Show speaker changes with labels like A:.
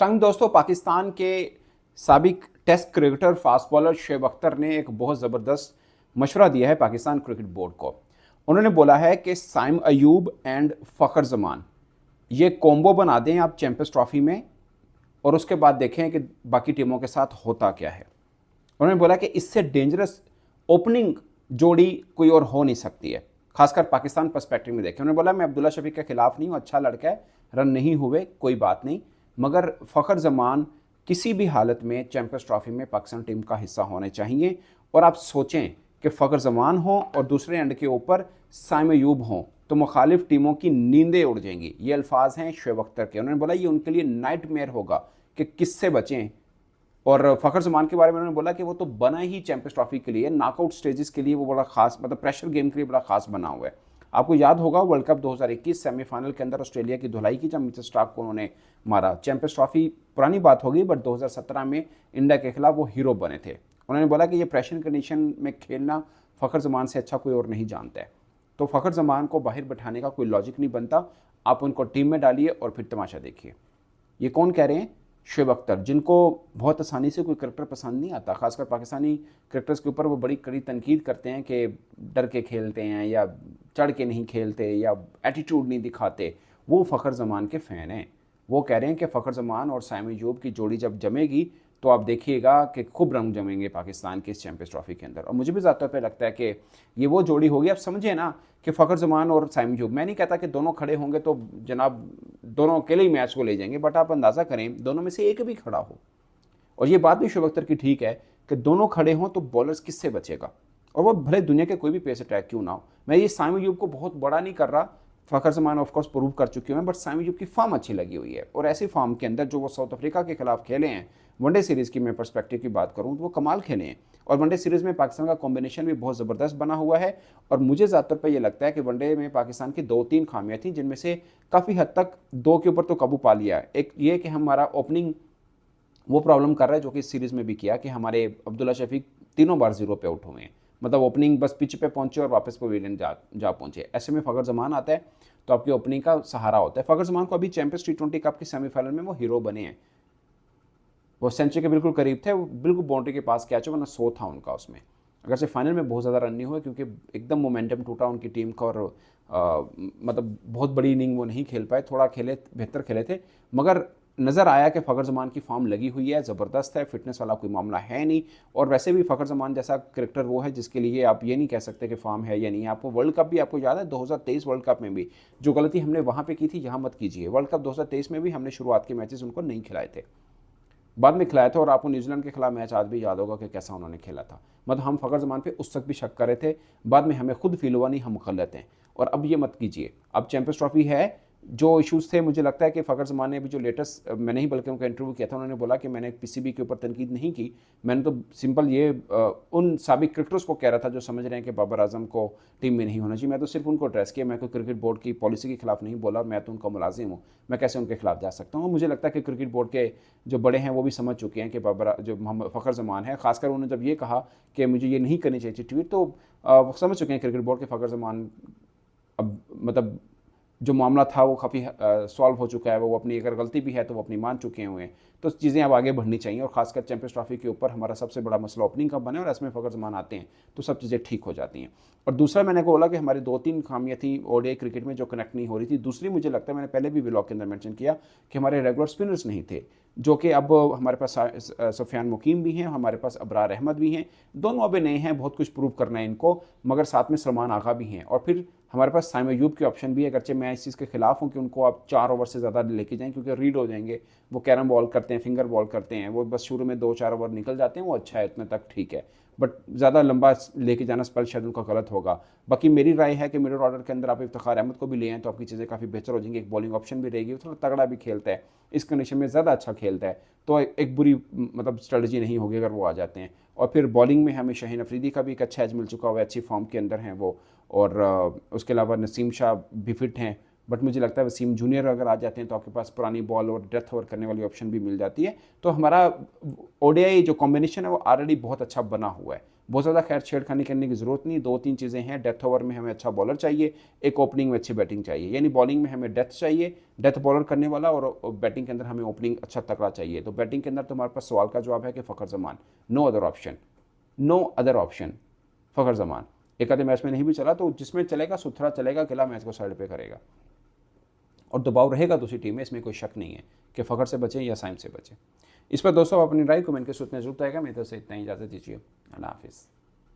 A: तंग दोस्तों, पाकिस्तान के साबिक test cricketer fast bowler Shoaib Akhtar ने एक बहुत ज़बरदस्त मशवरा दिया है पाकिस्तान क्रिकेट बोर्ड को। उन्होंने बोला है कि साइम अयूब एंड फ़खर जमान ये कॉम्बो बना दें आप चैंपियंस ट्रॉफी में, और उसके बाद देखें कि बाकी टीमों के साथ होता क्या है। उन्होंने बोला कि इससे डेंजरस ओपनिंग जोड़ी कोई और हो नहीं सकती है, खासकर पाकिस्तान पर्सपेक्टिव में देखें। उन्होंने बोला मैं अब्दुल्ला शफीक के खिलाफ नहीं हूँ, अच्छा लड़का है, रन नहीं हुए कोई बात नहीं, मगर फ़खर जमान किसी भी हालत में चैंपियंस ट्रॉफी में पाकिस्तान टीम का हिस्सा होने चाहिए। और आप सोचें कि फ़खर जमान हो और दूसरे एंड के ऊपर साइम अयूब हों तो मुखालिफ टीमों की नींदें उड़ जाएंगी। ये अल्फाज हैं शोएब अख्तर के। उन्होंने बोला ये उनके लिए नाइटमेयर होगा कि किससे बचें। और फ़खर जमान के बारे में उन्होंने बोला कि वो तो बना ही चैंपियंस ट्रॉफी के लिए, नॉकआउट स्टेजेस के लिए वो बड़ा खास, मतलब प्रेशर गेम के लिए बड़ा खास बना हुआ है। आपको याद होगा वर्ल्ड कप 2021 सेमीफाइनल के अंदर ऑस्ट्रेलिया की धुलाई की जब मिचेल स्टार्क को उन्होंने मारा। चैंपियंस ट्रॉफी पुरानी बात होगी, बट 2017 में इंडिया के खिलाफ वो हीरो बने थे। उन्होंने बोला कि ये प्रेशर कंडीशन में खेलना फ़खर जमान से अच्छा कोई और नहीं जानता है। तो फ़खर जमान को बाहर बैठाने का कोई लॉजिक नहीं बनता। आप उनको टीम में डालिए और फिर तमाशा देखिए। ये कौन कह रहे हैं? शोएब अख्तर, जिनको बहुत आसानी से कोई क्रिकेटर पसंद नहीं आता, खासकर पाकिस्तानी क्रिकेटर्स के ऊपर वो बड़ी कड़ी तनकीद करते हैं कि डर के खेलते हैं या चढ़ के नहीं खेलते या एटीट्यूड नहीं दिखाते। वो फ़खर जमान के फ़ैन हैं। वो कह रहे हैं कि फ़खर जमान और साइम अयूब की जोड़ी जब जमेगी तो आप देखिएगा कि खूब रंग जमेंगे पाकिस्तान की इस चैंपियंस ट्रॉफी के अंदर। और मुझे भी ज़्यादा पे लगता है कि ये वो जोड़ी होगी। आप समझे ना कि फ़खर जमान और साइम अयूब, मैं नहीं कहता कि दोनों खड़े होंगे तो जनाब दोनों अकेले ही मैच को ले जाएंगे, बट आप अंदाज़ा करें दोनों में से एक भी खड़ा हो। और ये बात भी शोएब अख्तर की ठीक है कि दोनों खड़े हों तो बॉलर्स किससे बचेगा, और वो भले दुनिया के कोई भी पेस अटैक क्यों ना हो। मैं ये साइम अयूब को बहुत बड़ा नहीं कर रहा, फ़खर जमान ऑफकोर्स प्रूव कर चुके हैं, बट साइम अयूब की फॉर्म अच्छी लगी हुई है। और ऐसी फॉर्म के अंदर जो वो साउथ अफ्रीका के खिलाफ खेले हैं, वनडे सीरीज़ की मैं पर्सपेक्टिव की बात करूँ तो वो कमाल खेले हैं। और वनडे सीरीज़ में पाकिस्तान का कॉम्बिनेशन भी बहुत ज़बरदस्त बना हुआ है। और मुझे ज़्यादातर पर यह लगता है कि वनडे में पाकिस्तान की 2-3 खामियाँ थी, जिनमें से काफ़ी हद तक 2 के ऊपर तो काबू पा लिया है। एक ये कि हमारा ओपनिंग वो प्रॉब्लम कर रहा है जो कि इस सीरीज़ में भी किया कि हमारे अब्दुल्ला शफीक तीनों बार 0 पे आउट हुए हैं। मतलब ओपनिंग बस पिच पे पहुंचे और वापस पवेलियन जा पहुंचे। ऐसे में फ़खर जमान आता है तो आपकी ओपनिंग का सहारा होता है। फ़खर जमान को अभी चैंपियंस T20 कप के सेमीफाइनल में वो हीरो बने हैं। वो सेंचुरी के बिल्कुल करीब थे, वो बिल्कुल बाउंड्री के पास कैच हो, वरना 100 था उनका उसमें। अगर से फाइनल में बहुत ज़्यादा रन नहीं हुए क्योंकि एकदम मोमेंटम टूटा उनकी टीम का, और मतलब बहुत बड़ी इनिंग वो नहीं खेल पाए, थोड़ा खेले, बेहतर खेले थे। मगर नज़र आया कि फ़खर जमान की फॉर्म लगी हुई है, ज़बरदस्त है, फिटनेस वाला कोई मामला है नहीं। और वैसे भी फ़खर जमान जैसा क्रिकेटर वो है जिसके लिए आप ये नहीं कह सकते कि फॉर्म है या नहीं। आपको वर्ल्ड कप भी आपको याद है, 2023 वर्ल्ड कप में भी जो गलती हमने वहाँ पे की थी यहाँ मत कीजिए। वर्ल्ड कप 2023 में भी हमने शुरुआत के मैचेस उनको नहीं खिलाए थे, बाद में खिलाया था। और आपको न्यूजीलैंड के खिलाफ मैच आज भी याद होगा कि कैसा उन्होंने खेला था। मतलब हम फ़खर जमान पे उस वक्त भी शक कर रहे थे, बाद में हमें खुद फील हुआ नहीं हम गलत हैं। और अब ये मत कीजिए। अब चैंपियंस ट्रॉफी है, जो इश्यूज़ थे मुझे लगता है कि फ़खर जमान ने भी जो लेटेस्ट, मैंने ही बल्कि उनका इंटरव्यू किया था, उन्होंने बोला कि मैंने पीसीबी के ऊपर तनकीद नहीं की, मैंने तो सिंपल ये उन साबिक क्रिकेटर्स को कह रहा था जो समझ रहे हैं कि बाबर आजम को टीम में नहीं होना चाहिए। मैं तो सिर्फ उनको एड्रेस किया, मैं कोई क्रिकेट बोर्ड की पॉलिसी के खिलाफ नहीं बोला, मैं तो उनका मुलाजिम हूँ, मैं कैसे उनके खिलाफ जा सकता हूँ। और मुझे लगता है कि क्रिकेट बोर्ड के जो बड़े हैं वो भी समझ चुके हैं कि बाबर जो फ़खर जमान है, खासकर उन्होंने जब ये कहा कि मुझे ये नहीं करनी चाहिए ट्वीट, तो वो समझ चुके हैं क्रिकेट बोर्ड के फ़खर जमान अब मतलब जो मामला था वो काफ़ी सॉल्व हो चुका है। वो अपनी अगर गलती भी है तो वो अपनी मान चुके हुए हैं। तो चीज़ें अब आगे बढ़नी चाहिए। और खासकर चैंपियंस ट्रॉफी के ऊपर हमारा सबसे बड़ा मसला ओपनिंग कब बने, और इसमें फ़खर जमान आते हैं तो सब चीज़ें ठीक हो जाती हैं। और दूसरा मैंने बोला कि हमारी 2-3 खामियाँ थी ओडीआई क्रिकेट में जो कनेक्ट नहीं हो रही थी। दूसरी मुझे लगता है, मैंने पहले भी व्लॉग के अंदर मेंशन किया कि हमारे रेगुलर स्पिनर्स नहीं थे, जो कि अब हमारे पास सफियान मुकीम भी हैं, हमारे पास अबरार अहमद भी हैं। दोनों अभी नए हैं, बहुत कुछ प्रूव करना है इनको, मगर साथ में सलमान आगा भी हैं। और फिर हमारे पास साइम अयूब के ऑप्शन भी है, अगरचे मैं इस चीज़ के खिलाफ हूँ कि उनको आप 4 ओवर से ज़्यादा लेके जाएं, क्योंकि रीड हो जाएंगे। वो कैरम बॉल करते हैं, फिंगर बॉल करते हैं, वो बस शुरू में 2-4 ओवर निकल जाते हैं, वो अच्छा है, इतने तक ठीक है, बट ज़्यादा लंबा लेके जाना स्पेल शायद उनका गलत होगा। बाकी मेरी राय है कि मिडिल ऑर्डर के अंदर आप इफ्तिखार अहमद को भी ले आएँ तो आपकी चीज़ें काफ़ी बेहतर हो जाएंगी। एक बॉलिंग ऑप्शन भी रहेगी, थोड़ा तगड़ा भी खेलता है, इस कंडीशन में ज़्यादा अच्छा खेलता है, तो एक बुरी मतलब स्ट्रेटजी नहीं होगी अगर वो आ जाते हैं। और फिर बॉलिंग में हमें शाहीन अफरीदी का भी एक अच्छा एज मिल चुका हुआ है, अच्छी फॉर्म के अंदर हैं वो। और उसके अलावा नसीम शाह भी फिट हैं, बट मुझे लगता है वसीम जूनियर अगर आ जाते हैं तो आपके पास पुरानी बॉल और डेथ ओवर करने वाली ऑप्शन भी मिल जाती है। तो हमारा ओडीआई जो कॉम्बिनेशन है वो ऑलरेडी बहुत अच्छा बना हुआ है। बहुत ज़्यादा खैर छेड़खानी करने की ज़रूरत नहीं, 2-3 चीज़ें हैं। डेथ ओवर में हमें अच्छा बॉलर चाहिए, एक ओपनिंग में अच्छी बैटिंग चाहिए, यानी बॉलिंग में हमें डेथ चाहिए, डेथ बॉलर करने वाला, और बैटिंग के अंदर हमें ओपनिंग अच्छा तगड़ा चाहिए। तो बैटिंग के अंदर तुम्हारे पास सवाल का जवाब है कि Fakhar Zaman, no other option, no other option, Fakhar Zaman. एक आधे मैच में नहीं भी चला तो जिसमें चलेगा सुथरा चलेगा, अकेला मैच को साइड पे करेगा और दबाव रहेगा दूसरी टीम में, इसमें कोई शक नहीं है कि फ़खर से बचें या साइम से बचें। इस पर दोस्तों अपनी राय कमेंट के सूत्र में जरूर आएगा। मेरी तरफ से इतना ही, इजाज़त दीजिए, अल्लाह हाफिज़।